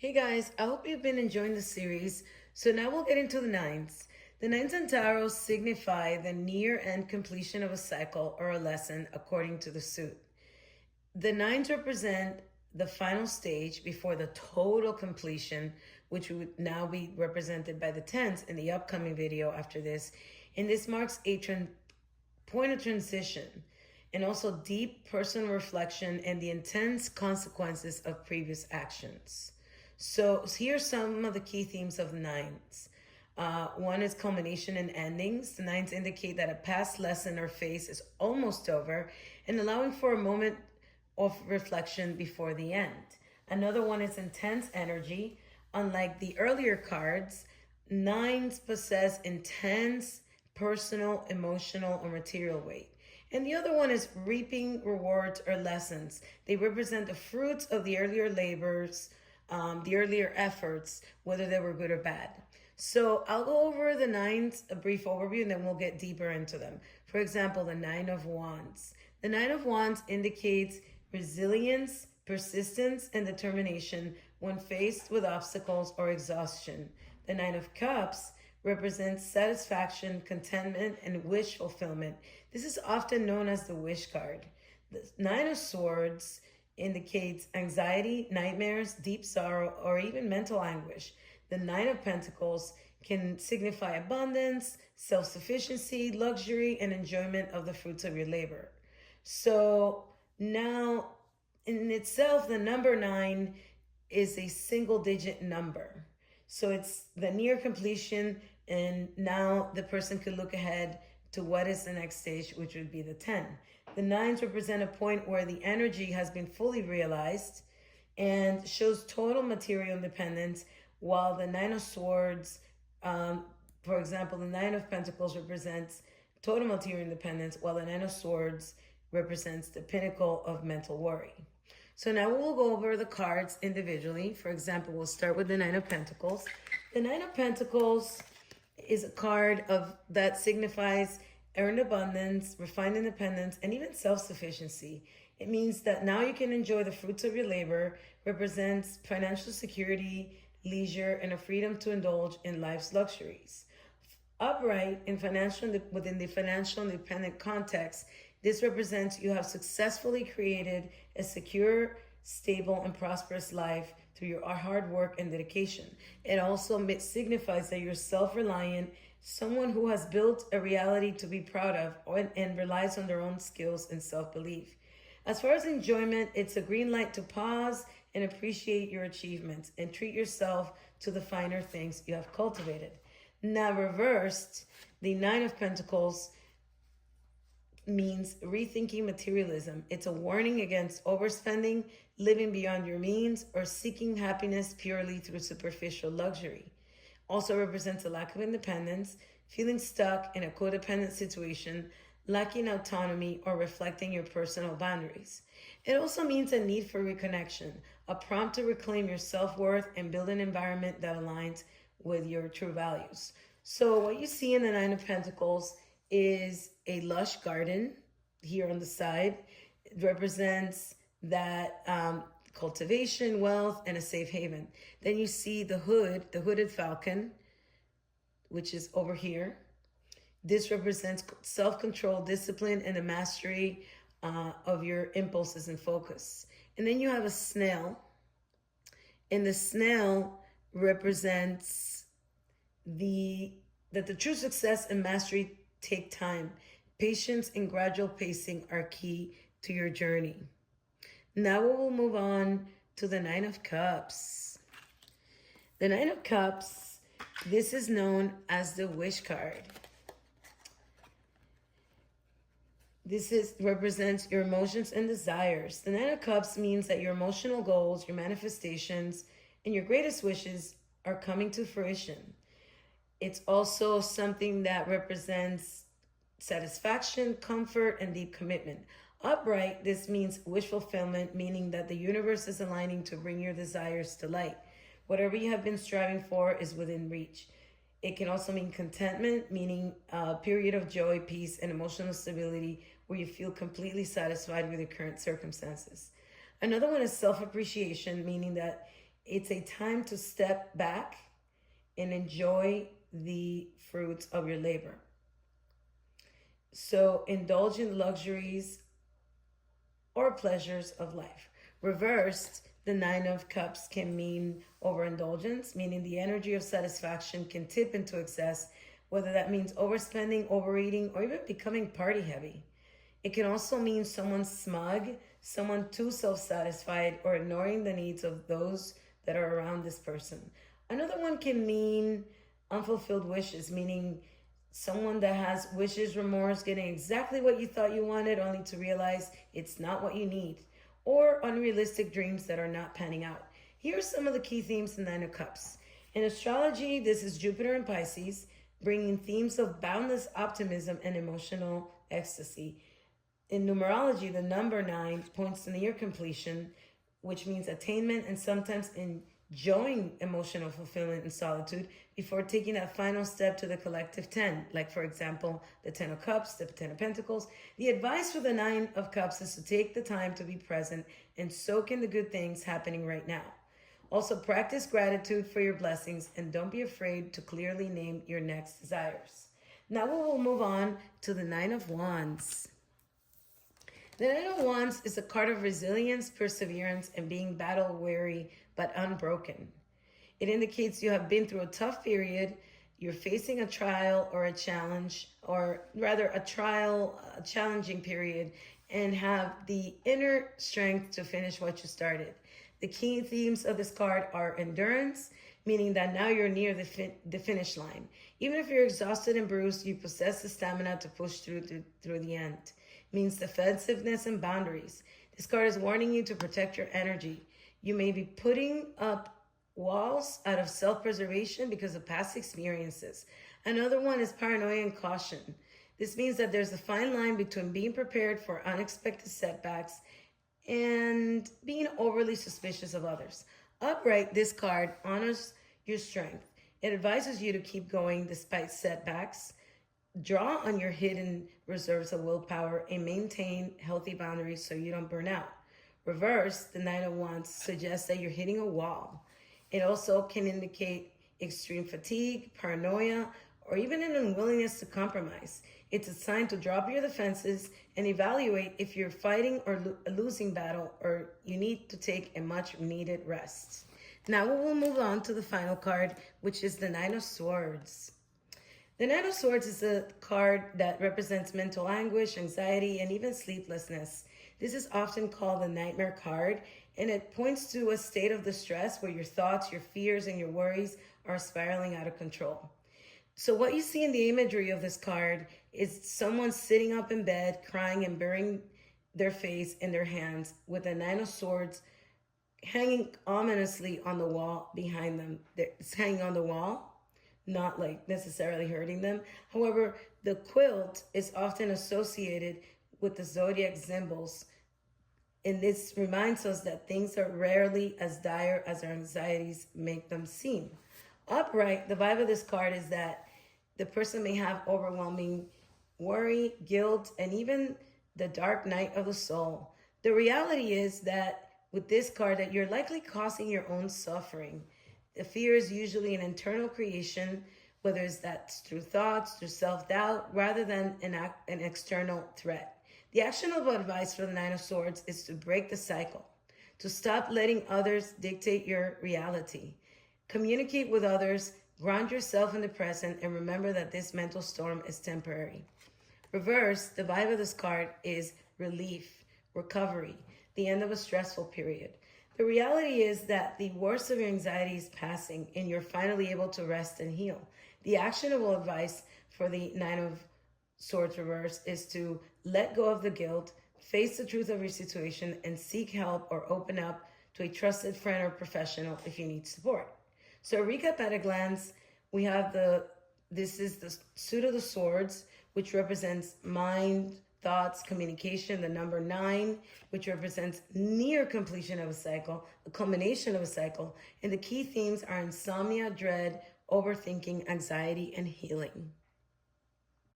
Hey guys, I hope you've been enjoying the series. So now we'll get into the nines. The nines in tarot signify the near end completion of a cycle or a lesson according to the suit. The nines represent the final stage before the total completion, which would now be represented by the tens in the upcoming video after this. And this marks a point of transition and also deep personal reflection and the intense consequences of previous actions. So here's some of the key themes of the nines. One is culmination and endings. The nines indicate that a past lesson or phase is almost over and allowing for a moment of reflection before the end. Another one is intense energy. Unlike the earlier cards, nines possess intense personal, emotional, or material weight. And the other one is reaping rewards or lessons. They represent the fruits of the earlier labors, the earlier efforts, whether they were good or bad. So I'll go over the nines, a brief overview, and then we'll get deeper into them. For example, the Nine of Wands. The Nine of Wands indicates resilience, persistence, and determination when faced with obstacles or exhaustion. The Nine of Cups represents satisfaction, contentment, and wish fulfillment. This is often known as the wish card. The Nine of Swords indicates anxiety, nightmares, deep sorrow, or even mental anguish. The Nine of Pentacles can signify abundance, self-sufficiency, luxury, and enjoyment of the fruits of your labor. So now, in itself, the number 9 is a single-digit number. So it's the near completion, and now the person could look ahead to what is the next stage, which would be the 10. The nines represent a point where the energy has been fully realized and shows total material independence, while the Nine of Swords, for example, the Nine of Pentacles represents total material independence, while the Nine of Swords represents the pinnacle of mental worry. So now we'll go over the cards individually. For example, we'll start with the Nine of Pentacles. The Nine of Pentacles is a card that signifies earned abundance, refined independence, and even self-sufficiency. It means that now you can enjoy the fruits of your labor, represents financial security, leisure, and a freedom to indulge in life's luxuries. Upright within the financial independent context, this represents you have successfully created a secure, stable, and prosperous life through your hard work and dedication. It also signifies that you're self-reliant, someone who has built a reality to be proud of and relies on their own skills and self-belief. As far as enjoyment, it's a green light to pause and appreciate your achievements and treat yourself to the finer things you have cultivated. Now reversed, the Nine of Pentacles means rethinking materialism. It's a warning against overspending, living beyond your means, or seeking happiness purely through superficial luxury. Also represents a lack of independence, feeling stuck in a codependent situation, lacking autonomy, or reflecting your personal boundaries. It also means a need for reconnection, a prompt to reclaim your self-worth and build an environment that aligns with your true values. So what you see in the Nine of Pentacles is a lush garden here on the side. It represents that cultivation, wealth, and a safe haven. Then you see the hooded falcon, which is over here. This represents self-control, discipline, and the mastery of your impulses and focus. And then you have a snail. And the snail represents that the true success and mastery take time. Patience and gradual pacing are key to your journey. Now we will move on to the Nine of Cups. The Nine of Cups, this is known as the wish card. This represents your emotions and desires. The Nine of Cups means that your emotional goals, your manifestations, and your greatest wishes are coming to fruition. It's also something that represents satisfaction, comfort, and deep commitment. Upright, this means wish fulfillment, meaning that the universe is aligning to bring your desires to light. Whatever you have been striving for is within reach. It can also mean contentment, meaning a period of joy, peace, and emotional stability where you feel completely satisfied with your current circumstances. Another one is self-appreciation, meaning that It's a time to step back and enjoy the fruits of your labor. So indulge in luxuries or pleasures of life. Reversed, the Nine of Cups can mean overindulgence, meaning the energy of satisfaction can tip into excess, whether that means overspending, overeating, or even becoming party heavy. It can also mean someone smug, someone too self satisfied, or ignoring the needs of those that are around this person. Another one can mean unfulfilled wishes, meaning someone that has wishes, remorse, getting exactly what you thought you wanted, only to realize it's not what you need, or unrealistic dreams that are not panning out. Here are some of the key themes in the Nine of Cups. In astrology, this is Jupiter in Pisces, bringing themes of boundless optimism and emotional ecstasy. In numerology, the number 9 points to near completion, which means attainment and sometimes enjoying emotional fulfillment in solitude before taking that final step to the collective 10. Like, for example, the 10 of Cups, the 10 of Pentacles. The advice for the 9 of Cups is to take the time to be present and soak in the good things happening right now. Also, practice gratitude for your blessings and don't be afraid to clearly name your next desires. Now we will move on to the 9 of Wands. The Nine of Wands is a card of resilience, perseverance, and being battle weary but unbroken. It indicates you have been through a tough period, you're facing a trial or a challenge, or rather a challenging period, and have the inner strength to finish what you started. The key themes of this card are endurance, meaning that now you're near the finish line. Even if you're exhausted and bruised, you possess the stamina to push through the end. It means defensiveness and boundaries. This card is warning you to protect your energy. You may be putting up walls out of self-preservation because of past experiences. Another one is paranoia and caution. This means that there's a fine line between being prepared for unexpected setbacks and being overly suspicious of others. Upright, this card honors your strength. It advises you to keep going despite setbacks. Draw on your hidden reserves of willpower and maintain healthy boundaries so you don't burn out. Reverse, the Nine of Wands suggests that you're hitting a wall. It also can indicate extreme fatigue, paranoia, or even an unwillingness to compromise. It's a sign to drop your defenses and evaluate if you're fighting or a losing battle, or you need to take a much needed rest. Now we will move on to the final card, which is the Nine of Swords. The Nine of Swords is a card that represents mental anguish, anxiety, and even sleeplessness. This is often called the nightmare card, and it points to a state of distress where your thoughts, your fears, and your worries are spiraling out of control. So what you see in the imagery of this card is someone sitting up in bed, crying and burying their face in their hands with a Nine of Swords hanging ominously on the wall behind them. It's hanging on the wall, not like necessarily hurting them. However, the quilt is often associated with the zodiac symbols, and this reminds us that things are rarely as dire as our anxieties make them seem. Upright, the vibe of this card is that the person may have overwhelming worry, guilt, and even the dark night of the soul. The reality is that with this card that you're likely causing your own suffering. The fear is usually an internal creation, whether it's that's through thoughts, through self-doubt, rather than an external threat. The actionable advice for the Nine of Swords is to break the cycle, to stop letting others dictate your reality. Communicate with others, ground yourself in the present, and remember that this mental storm is temporary. Reverse, the vibe of this card is relief, recovery, the end of a stressful period. The reality is that the worst of your anxiety is passing and you're finally able to rest and heal. The actionable advice for the Nine of Swords reverse is to let go of the guilt, face the truth of your situation, and seek help or open up to a trusted friend or professional if you need support. So recap at a glance, we have this is the suit of the swords, which represents mind, thoughts, communication, the number 9, which represents near completion of a cycle, the culmination of a cycle, and the key themes are insomnia, dread, overthinking, anxiety, and healing.